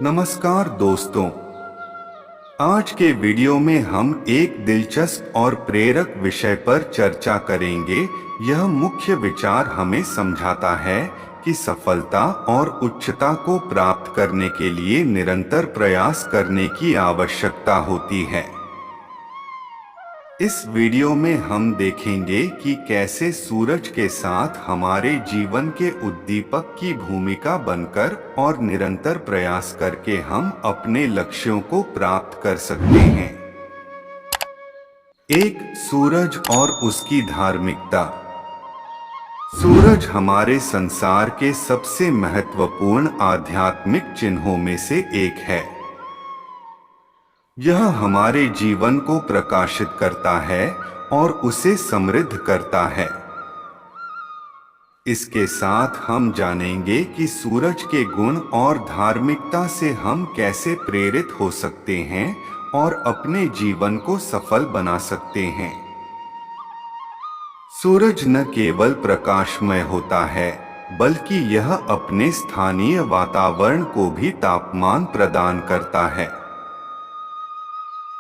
नमस्कार दोस्तों। आज के वीडियो में हम एक दिलचस्प और प्रेरक विषय पर चर्चा करेंगे। यह मुख्य विचार हमें समझाता है कि सफलता और उच्चता को प्राप्त करने के लिए निरंतर प्रयास करने की आवश्यकता होती है। इस वीडियो में हम देखेंगे कि कैसे सूरज के साथ हमारे जीवन के उद्दीपक की भूमिका बनकर और निरंतर प्रयास करके हम अपने लक्ष्यों को प्राप्त कर सकते हैं। एक, सूरज और उसकी धार्मिकता। सूरज हमारे संसार के सबसे महत्वपूर्ण आध्यात्मिक चिन्हों में से एक है। यह हमारे जीवन को प्रकाशित करता है और उसे समृद्ध करता है। इसके साथ हम जानेंगे कि सूरज के गुण और धार्मिकता से हम कैसे प्रेरित हो सकते हैं और अपने जीवन को सफल बना सकते हैं। सूरज न केवल प्रकाशमय होता है, बल्कि यह अपने स्थानीय वातावरण को भी तापमान प्रदान करता है।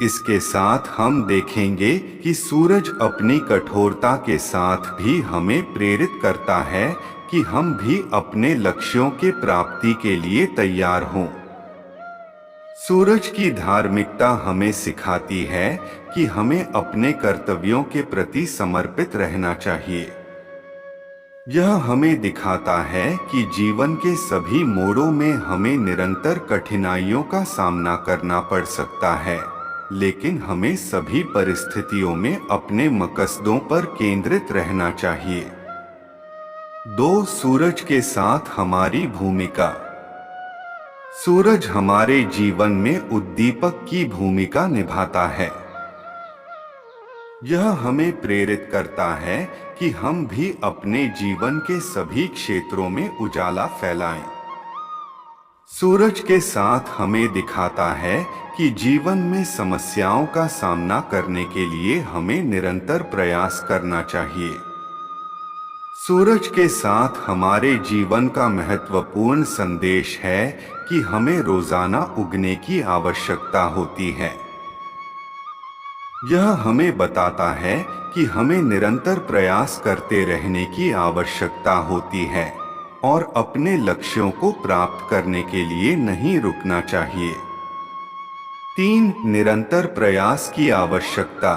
इसके साथ हम देखेंगे कि सूरज अपनी कठोरता के साथ भी हमें प्रेरित करता है कि हम भी अपने लक्ष्यों के प्राप्ति के लिए तैयार हों। सूरज की धार्मिकता हमें सिखाती है कि हमें अपने कर्तव्यों के प्रति समर्पित रहना चाहिए। यह हमें दिखाता है कि जीवन के सभी मोड़ों में हमें निरंतर कठिनाइयों का सामना करना पड़ सकता है, लेकिन हमें सभी परिस्थितियों में अपने मकसदों पर केंद्रित रहना चाहिए। 2, सूरज के साथ हमारी भूमिका। सूरज हमारे जीवन में उद्दीपक की भूमिका निभाता है। यह हमें प्रेरित करता है कि हम भी अपने जीवन के सभी क्षेत्रों में उजाला फैलाएं। सूरज के साथ हमें दिखाता है कि जीवन में समस्याओं का सामना करने के लिए हमें निरंतर प्रयास करना चाहिए। सूरज के साथ हमारे जीवन का महत्वपूर्ण संदेश है कि हमें रोजाना उगने की आवश्यकता होती है। यह हमें बताता है कि हमें निरंतर प्रयास करते रहने की आवश्यकता होती है और अपने लक्ष्यों को प्राप्त करने के लिए नहीं रुकना चाहिए। 3, निरंतर प्रयास की आवश्यकता।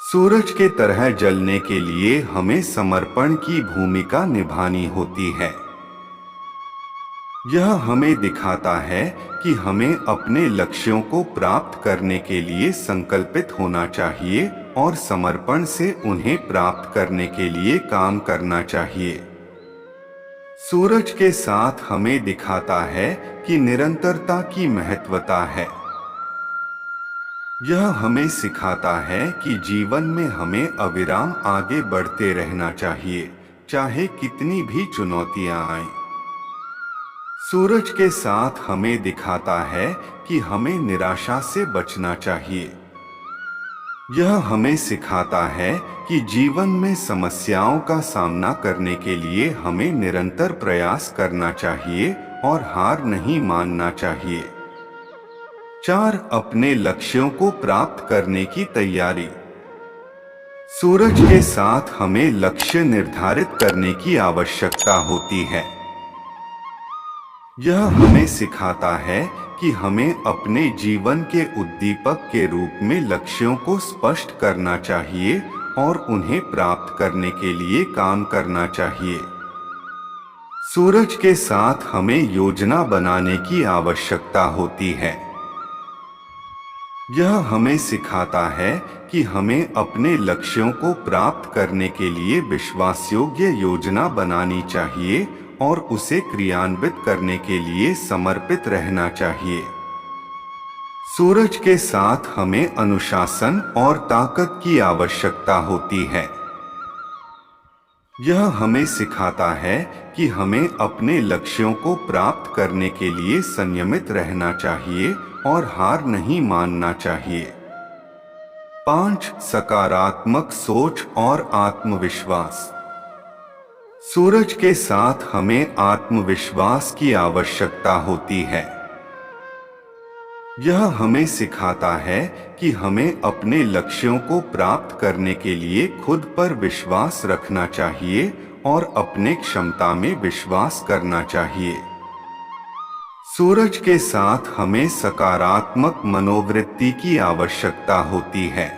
सूरज के तरह जलने के लिए हमें समर्पण की भूमिका निभानी होती है। यह हमें दिखाता है कि हमें अपने लक्ष्यों को प्राप्त करने के लिए संकल्पित होना चाहिए और समर्पण से उन्हें प्राप्त करने के लिए काम करना चाहिए। सूरज के साथ हमें दिखाता है कि निरंतरता की महत्वता है। यह हमें सिखाता है कि जीवन में हमें अविराम आगे बढ़ते रहना चाहिए, चाहे कितनी भी चुनौतियां आएं। सूरज के साथ हमें दिखाता है कि हमें निराशा से बचना चाहिए। यह हमें सिखाता है कि जीवन में समस्याओं का सामना करने के लिए हमें निरंतर प्रयास करना चाहिए और हार नहीं मानना चाहिए। 4, अपने लक्ष्यों को प्राप्त करने की तैयारी। सूरज के साथ हमें लक्ष्य निर्धारित करने की आवश्यकता होती है। यह हमें सिखाता है कि हमें अपने जीवन के उद्दीपक के रूप में लक्ष्यों को स्पष्ट करना चाहिए और उन्हें प्राप्त करने के लिए काम करना चाहिए। सूरज के साथ हमें योजना बनाने की आवश्यकता होती है। यह हमें सिखाता है कि हमें अपने लक्ष्यों को प्राप्त करने के लिए विश्वासयोग्य योजना बनानी चाहिए और उसे क्रियान्वित करने के लिए समर्पित रहना चाहिए। सूरज के साथ हमें अनुशासन और ताकत की आवश्यकता होती है। यह हमें सिखाता है कि हमें अपने लक्ष्यों को प्राप्त करने के लिए संयमित रहना चाहिए और हार नहीं मानना चाहिए। 5, सकारात्मक सोच और आत्मविश्वास। सूरज के साथ हमें आत्मविश्वास की आवश्यकता होती है। यह हमें सिखाता है कि हमें अपने लक्ष्यों को प्राप्त करने के लिए खुद पर विश्वास रखना चाहिए और अपने क्षमता में विश्वास करना चाहिए। सूरज के साथ हमें सकारात्मक मनोवृत्ति की आवश्यकता होती है।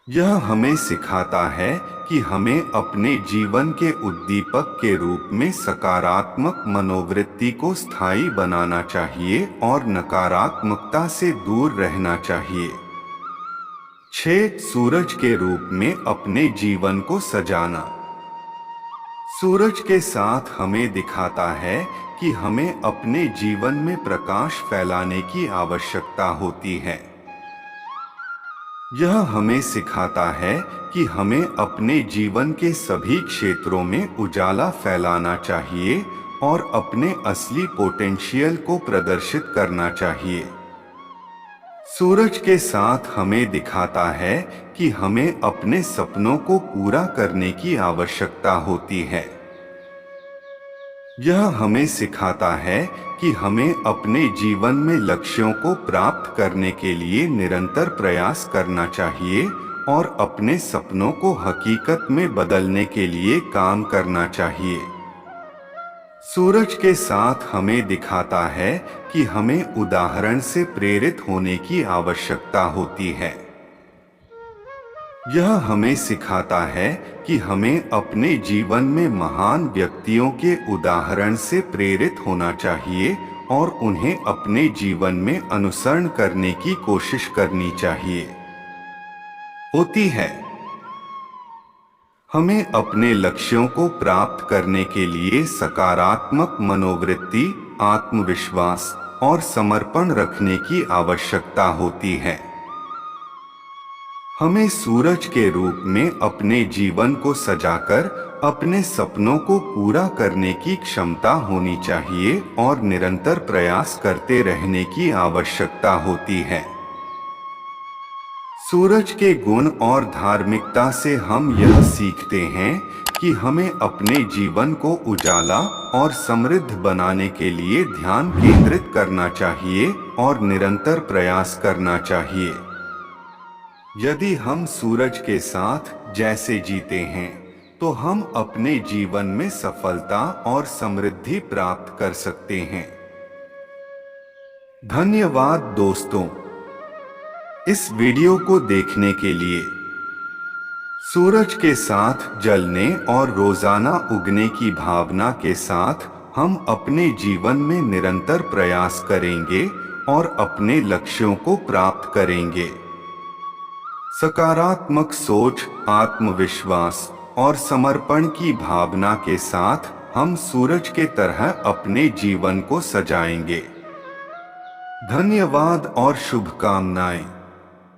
यह हमें सिखाता है कि हमें अपने जीवन के उद्दीपक के रूप में सकारात्मक मनोवृत्ति को स्थायी बनाना चाहिए और नकारात्मकता से दूर रहना चाहिए। 6 सूरज के रूप में अपने जीवन को सजाना। सूरज के साथ हमें दिखाता है कि हमें अपने जीवन में प्रकाश फैलाने की आवश्यकता होती है। यह हमें सिखाता है कि हमें अपने जीवन के सभी क्षेत्रों में उजाला फैलाना चाहिए और अपने असली पोटेंशियल को प्रदर्शित करना चाहिए। सूरज के साथ हमें दिखाता है कि हमें अपने सपनों को पूरा करने की आवश्यकता होती है। यह हमें सिखाता है कि हमें अपने जीवन में लक्ष्यों को प्राप्त करने के लिए निरंतर प्रयास करना चाहिए और अपने सपनों को हकीकत में बदलने के लिए काम करना चाहिए। सूरज के साथ हमें दिखाता है कि हमें उदाहरण से प्रेरित होने की आवश्यकता होती है। यह हमें सिखाता है कि हमें अपने जीवन में महान व्यक्तियों के उदाहरण से प्रेरित होना चाहिए और उन्हें अपने जीवन में अनुसरण करने की कोशिश करनी चाहिए होती है। हमें अपने लक्ष्यों को प्राप्त करने के लिए सकारात्मक मनोवृत्ति, आत्मविश्वास और समर्पण रखने की आवश्यकता होती है। हमें सूरज के रूप में अपने जीवन को सजाकर अपने सपनों को पूरा करने की क्षमता होनी चाहिए और निरंतर प्रयास करते रहने की आवश्यकता होती है। सूरज के गुण और धार्मिकता से हम यह सीखते हैं कि हमें अपने जीवन को उजाला और समृद्ध बनाने के लिए ध्यान केंद्रित करना चाहिए और निरंतर प्रयास करना चाहिए। यदि हम सूरज के साथ जैसे जीते हैं तो हम अपने जीवन में सफलता और समृद्धि प्राप्त कर सकते हैं। धन्यवाद दोस्तों, इस वीडियो को देखने के लिए। सूरज के साथ जलने और रोजाना उगने की भावना के साथ हम अपने जीवन में निरंतर प्रयास करेंगे और अपने लक्ष्यों को प्राप्त करेंगे। सकारात्मक सोच, आत्मविश्वास और समर्पण की भावना के साथ हम सूरज के तरह अपने जीवन को सजाएंगे। धन्यवाद और शुभकामनाएं।